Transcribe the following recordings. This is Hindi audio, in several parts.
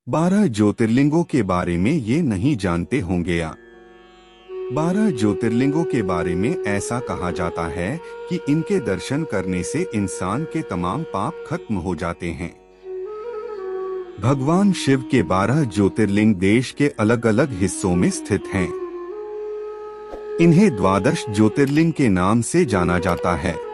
12 ज्योतिर्लिंगों के बारे में ये नहीं जानते होंगे या 12 ज्योतिर्लिंगों के बारे में ऐसा कहा जाता है कि इनके दर्शन करने से इंसान के तमाम पाप खत्म हो जाते हैं। भगवान शिव के 12 ज्योतिर्लिंग देश के अलग अलग हिस्सों में स्थित हैं। इन्हें द्वादश ज्योतिर्लिंग के नाम से जाना जाता है।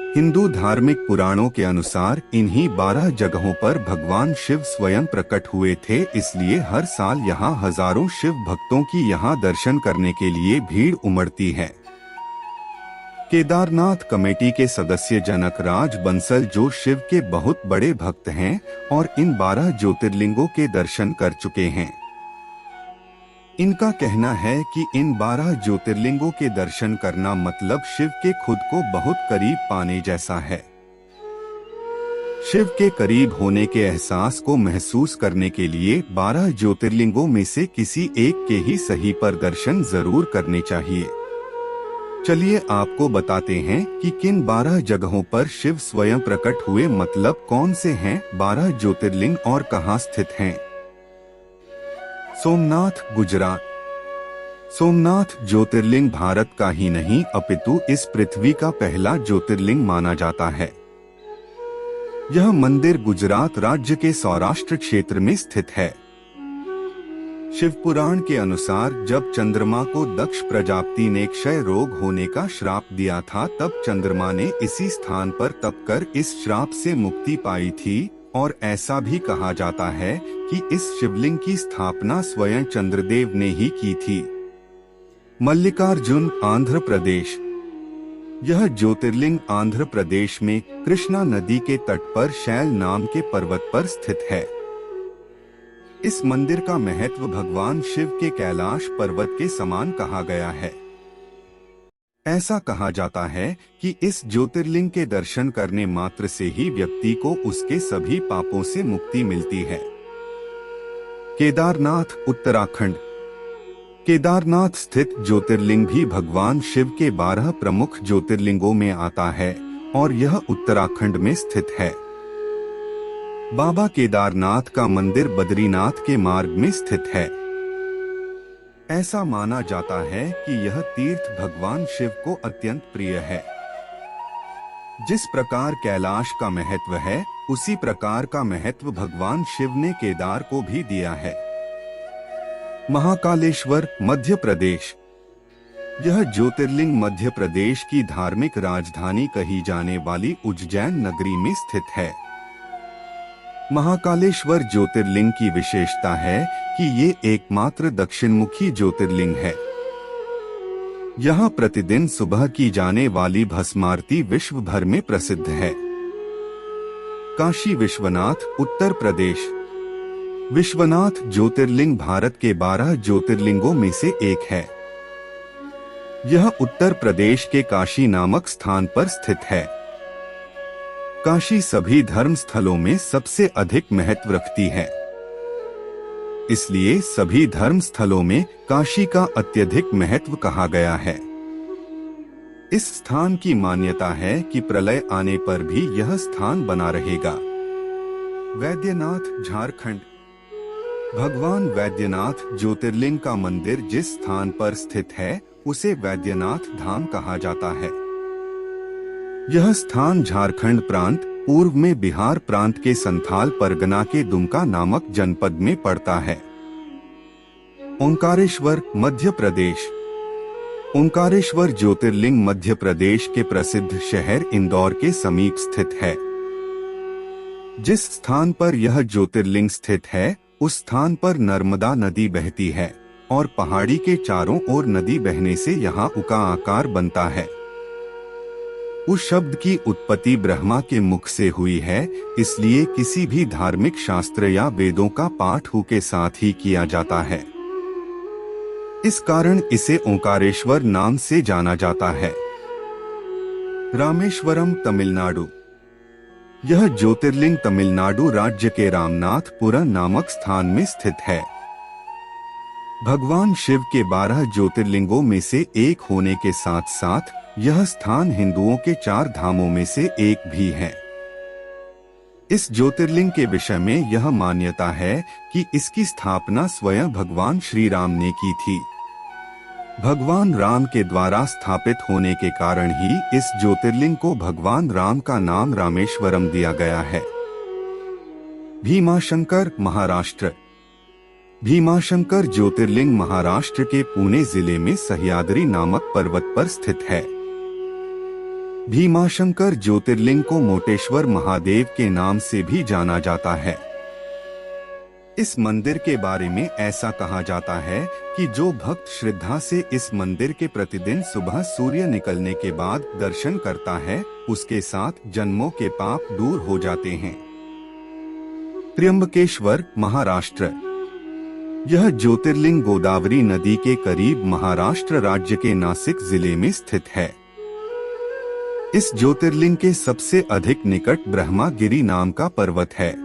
हिंदू धार्मिक पुराणों के अनुसार इन्हीं 12 जगहों पर भगवान शिव स्वयं प्रकट हुए थे, इसलिए हर साल यहाँ हजारों शिव भक्तों की यहाँ दर्शन करने के लिए भीड़ उमड़ती है। केदारनाथ कमेटी के सदस्य जनक राज बंसल जो शिव के बहुत बड़े भक्त हैं और इन 12 ज्योतिर्लिंगों के दर्शन कर चुके हैं। इनका कहना है कि इन 12 ज्योतिर्लिंगों के दर्शन करना मतलब शिव के खुद को बहुत करीब पाने जैसा है। शिव के करीब होने के एहसास को महसूस करने के लिए 12 ज्योतिर्लिंगों में से किसी एक के ही सही पर दर्शन जरूर करने चाहिए। चलिए आपको बताते हैं कि किन 12 जगहों पर शिव स्वयं प्रकट हुए, मतलब कौन से हैं 12 ज्योतिर्लिंग और कहां स्थित हैं। सोमनाथ, गुजरात। सोमनाथ ज्योतिर्लिंग भारत का ही नहीं अपितु इस पृथ्वी का पहला ज्योतिर्लिंग माना जाता है। यह मंदिर गुजरात राज्य के सौराष्ट्र क्षेत्र में स्थित है। शिव पुराण के अनुसार जब चंद्रमा को दक्ष प्रजापति ने क्षय रोग होने का श्राप दिया था, तब चंद्रमा ने इसी स्थान पर तप कर इस श्राप से मुक्ति पाई थी। और ऐसा भी कहा जाता है कि इस शिवलिंग की स्थापना स्वयं चंद्रदेव ने ही की थी। मल्लिकार्जुन, आंध्र प्रदेश। यह ज्योतिर्लिंग आंध्र प्रदेश में कृष्णा नदी के तट पर शैल नाम के पर्वत पर स्थित है। इस मंदिर का महत्व भगवान शिव के कैलाश पर्वत के समान कहा गया है। ऐसा कहा जाता है कि इस ज्योतिर्लिंग के दर्शन करने मात्र से ही व्यक्ति को उसके सभी पापों से मुक्ति मिलती है। केदारनाथ, उत्तराखंड। केदारनाथ स्थित ज्योतिर्लिंग भी भगवान शिव के 12 प्रमुख ज्योतिर्लिंगों में आता है और यह उत्तराखंड में स्थित है। बाबा केदारनाथ का मंदिर बद्रीनाथ के मार्ग में स्थित है। ऐसा माना जाता है कि यह तीर्थ भगवान शिव को अत्यंत प्रिय है। जिस प्रकार कैलाश का महत्व है, उसी प्रकार का महत्व भगवान शिव ने केदार को भी दिया है। महाकालेश्वर, मध्य प्रदेश। यह ज्योतिर्लिंग मध्य प्रदेश की धार्मिक राजधानी कही जाने वाली उज्जैन नगरी में स्थित है। महाकालेश्वर ज्योतिर्लिंग की विशेषता है कि ये एकमात्र दक्षिणमुखी ज्योतिर्लिंग है। यहाँ प्रतिदिन सुबह की जाने वाली भस्मारती विश्व भर में प्रसिद्ध है। काशी विश्वनाथ, उत्तर प्रदेश। विश्वनाथ ज्योतिर्लिंग भारत के 12 ज्योतिर्लिंगों में से एक है। यह उत्तर प्रदेश के काशी नामक स्थान पर स्थित है। काशी सभी धर्म स्थलों में सबसे अधिक महत्व रखती है, इसलिए सभी धर्म स्थलों में काशी का अत्यधिक महत्व कहा गया है। इस स्थान की मान्यता है कि प्रलय आने पर भी यह स्थान बना रहेगा। वैद्यनाथ, झारखंड। भगवान वैद्यनाथ ज्योतिर्लिंग का मंदिर जिस स्थान पर स्थित है, उसे वैद्यनाथ धाम कहा जाता है। यह स्थान झारखंड प्रांत, पूर्व में बिहार प्रांत के संथाल परगना के दुमका नामक जनपद में पड़ता है। ओंकारेश्वर, मध्य प्रदेश। ओंकारेश्वर ज्योतिर्लिंग मध्य प्रदेश के प्रसिद्ध शहर इंदौर के समीप स्थित है। जिस स्थान पर यह ज्योतिर्लिंग स्थित है, उस स्थान पर नर्मदा नदी बहती है और पहाड़ी के चारों ओर नदी बहने से यहाँ उका आकार बनता है। उस शब्द की उत्पत्ति ब्रह्मा के मुख से हुई है, इसलिए किसी भी धार्मिक शास्त्र या वेदों का पाठ हु के साथ ही किया जाता है। इस कारण इसे ओंकारेश्वर नाम से जाना जाता है। रामेश्वरम, तमिलनाडु। यह ज्योतिर्लिंग तमिलनाडु राज्य के रामनाथपुरम नामक स्थान में स्थित है। भगवान शिव के 12 ज्योतिर्लिंगों में से एक होने के साथ साथ यह स्थान हिंदुओं के 4 धामों में से एक भी है। इस ज्योतिर्लिंग के विषय में यह मान्यता है कि इसकी स्थापना स्वयं भगवान श्री राम ने की थी। भगवान राम के द्वारा स्थापित होने के कारण ही इस ज्योतिर्लिंग को भगवान राम का नाम रामेश्वरम दिया गया है। भीमाशंकर, महाराष्ट्र। भीमाशंकर ज्योतिर्लिंग महाराष्ट्र के पुणे जिले में सह्याद्री नामक पर्वत पर स्थित है। भीमाशंकर ज्योतिर्लिंग को मोटेश्वर महादेव के नाम से भी जाना जाता है। इस मंदिर के बारे में ऐसा कहा जाता है कि जो भक्त श्रद्धा से इस मंदिर के प्रतिदिन सुबह सूर्य निकलने के बाद दर्शन करता है, उसके साथ जन्मों के पाप दूर हो जाते हैं। त्र्यंबकेश्वर, महाराष्ट्र। यह ज्योतिर्लिंग गोदावरी नदी के करीब महाराष्ट्र राज्य के नासिक जिले में स्थित है। इस ज्योतिर्लिंग के सबसे अधिक निकट ब्रह्मागिरी नाम का पर्वत है।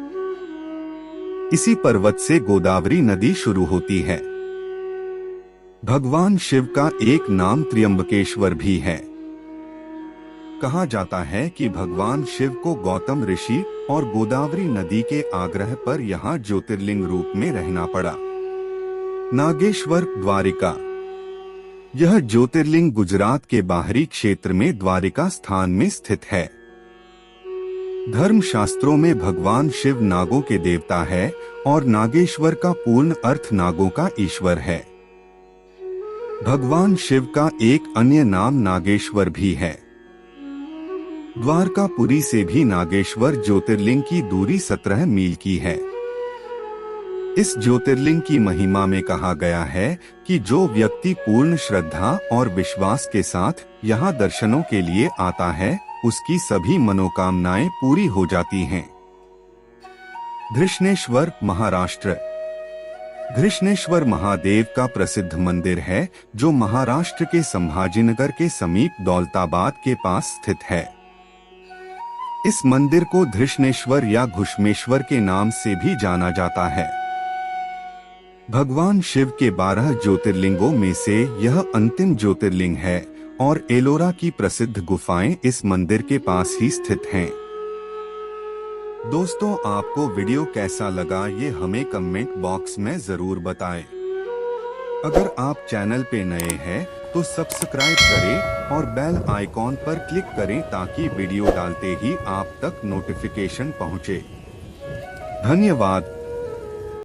इसी पर्वत से गोदावरी नदी शुरू होती है। भगवान शिव का एक नाम त्र्यंबकेश्वर भी है। कहा जाता है कि भगवान शिव को गौतम ऋषि और गोदावरी नदी के आग्रह पर यहाँ ज्योतिर्लिंग रूप में रहना पड़ा। नागेश्वर, द्वारिका। यह ज्योतिर्लिंग गुजरात के बाहरी क्षेत्र में द्वारिका स्थान में स्थित है। धर्म शास्त्रों में भगवान शिव नागों के देवता है और नागेश्वर का पूर्ण अर्थ नागों का ईश्वर है। भगवान शिव का एक अन्य नाम नागेश्वर भी है। द्वारकापुरी से भी नागेश्वर ज्योतिर्लिंग की दूरी 17 मील की है। इस ज्योतिर्लिंग की महिमा में कहा गया है कि जो व्यक्ति पूर्ण श्रद्धा और विश्वास के साथ यहाँ दर्शनों के लिए आता है, उसकी सभी मनोकामनाएं पूरी हो जाती हैं। धृष्णेश्वर, महाराष्ट्र। धृष्णेश्वर महादेव का प्रसिद्ध मंदिर है जो महाराष्ट्र के संभाजीनगर के समीप दौलताबाद के पास स्थित है। इस मंदिर को धृष्णेश्वर या घुष्मेश्वर के नाम से भी जाना जाता है। भगवान शिव के 12 ज्योतिर्लिंगों में से यह अंतिम ज्योतिर्लिंग है और एलोरा की प्रसिद्ध गुफाएं इस मंदिर के पास ही स्थित हैं। दोस्तों, आपको वीडियो कैसा लगा ये हमें कमेंट बॉक्स में जरूर बताएं। अगर आप चैनल पे नए हैं तो सब्सक्राइब करें और बेल आइकॉन पर क्लिक करें ताकि वीडियो डालते ही आप तक नोटिफिकेशन पहुंचे। धन्यवाद।